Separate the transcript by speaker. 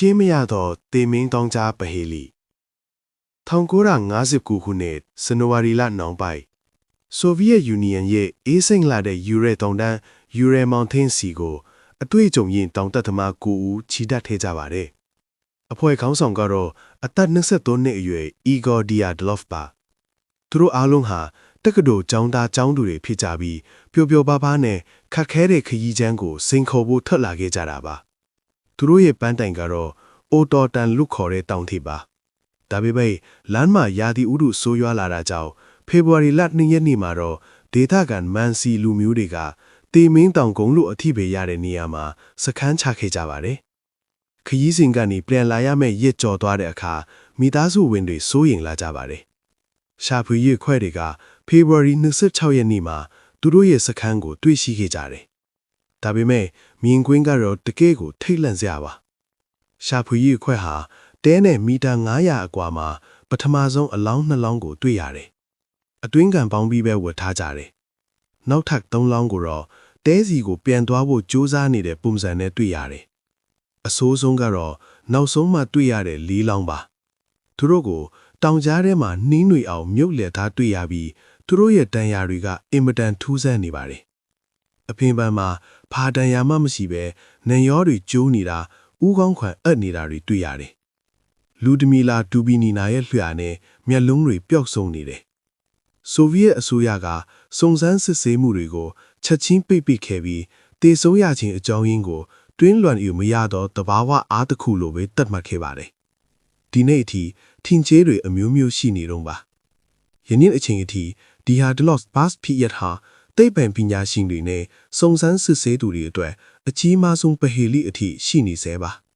Speaker 1: ရှင်းမရတော့တေမင်းတောင်းကြားပဟေလီ1959ခုနှစ်ဇန်နဝါရီလနောက်ပိုင်းဆိုဗီယက်ယူနီယံရဲ့အေးစိမ့်လာတဲ့ယူရဲတောင်တန်းယူရဲမောင်တင်းစီကိုအတွေ့အကြုံရင်းတောင်တက်သမား9ဦးချီတက်ထဲကြပါတယ်။အဖွဲ့ခေါင်းဆောင်ကတော့အသက်23နှစ်အရွယ်အီဂေါ်ဒီယာဒလော့ဖ်ပါ။သူတို့အားလုံးဟာတက္ကသိုလ်ကျောင်းသားကျောင်းသူတွေဖြစ်ကြပြီးပျော်ပျော်ပါးပါးနဲ့ခက်ခဲတဲ့ခရီးချမ်းကိုစိန်ခေါ်ဖို့ထွက်လာခဲ့ကြတာပါ။သူတို့ရဲ့ပန်းတိုင်ကတော့အိုတော်တန်လုခေါ်တဲ့တောင်ထိပ်ပါ။ဒါပေမဲ့လမ်းမှာရာသီဥတုဆိုးရွားလာတာကြောင့်ဖေဖော်ဝါရီလ2ရက်နေ့မှာတော့ဒေသခံမန်စီလူမျိုးတွေကတေမင်းတောင်ကုန်းလို့အထိပေးရတဲ့နေရာမှာစခန်းချခဲ့ကြပါတယ်။ခရီးစဉ်ကနေပြန်လာရမယ့်ရစ်ကြော်သွားတဲ့အခါမိသားစုဝင်တွေစိုးရိမ်လာကြပါတယ်။ရှာဖွေရေးခွဲတွေကဖေဖော်ဝါရီ26ရက်နေ့မှာသူတို့ရဲ့စခန်းကိုတွေ့ရှိခဲ့ကြတယ်။ဒါပေမဲ့မြင်ကွင်းကတော့တကယ့်ကိုထိတ်လန့်စရာပါ။ရှာဖွေရေးခွဲဟာတဲနဲ့မီတာ900အကွာမှာပထမဆုံးအလောင်း2လောင်းကိုတွေ့ရတယ်။အတွင်းကန်ပေါင်းပြီးပဲဝတ်ထားကြတယ်။နောက်ထပ်3လောင်းကိုတော့တဲစီကိုပြန်သွားဖို့ကြိုးစားနေတဲ့ပုံစံနဲ့တွေ့ရတယ်။အဆိုးဆုံးကတော့နောက်ဆုံးမှတွေ့ရတဲ့4လောင်းပါ။သူတို့ကိုတောင်ကြားထဲမှာနှင်းတွေအောင်မြုပ်လည်ထားတွေ့ရပြီးသူတို့ရဲ့တန်ရာတွေကအင်မတန်ထူးဆန်းနေပါတယ်။အဖင်ပန်းမှာဖာတန်ရာမှမရှိပဲနံရောတွေကျိုးနေတာဥကောင်းခွန်အပ်နေတာတွေတွေ့ရတယ်။လူဒမီလာဒူဘီနီနာရဲ့လျှာနဲ့မျက်လုံးတွေပျောက်ဆုံးနေတယ်။ဆိုဗီယက်အစိုးရကစုံစမ်းစစ်ဆေးမှုတွေကိုချက်ချင်းပိတ်ပစ်ခဲ့ပြီးတေဆုံးရခြင်းအကြောင်းရင်းကိုတွင်းလွန်ယူမရတော့တဘာဝအားတစ်ခုလိုပဲတတ်မှတ်ခဲ့ပါတယ်။ဒီနေ့အထိထင်ကြေးတွေအမျိုးမျိုးရှိနေတော့ပါ။ယနေ့အချိန်အထိဒီဟာဒလော့စ်ဘတ်ဖြစ်ရဟာသိပ္ပံပညာရှင်တွေနဲ့စုံစမ်းစစ်ဆေးသူတွေအတွက်အကြီးမားဆုံးပဟေလိအထိရှိနေစေပါ။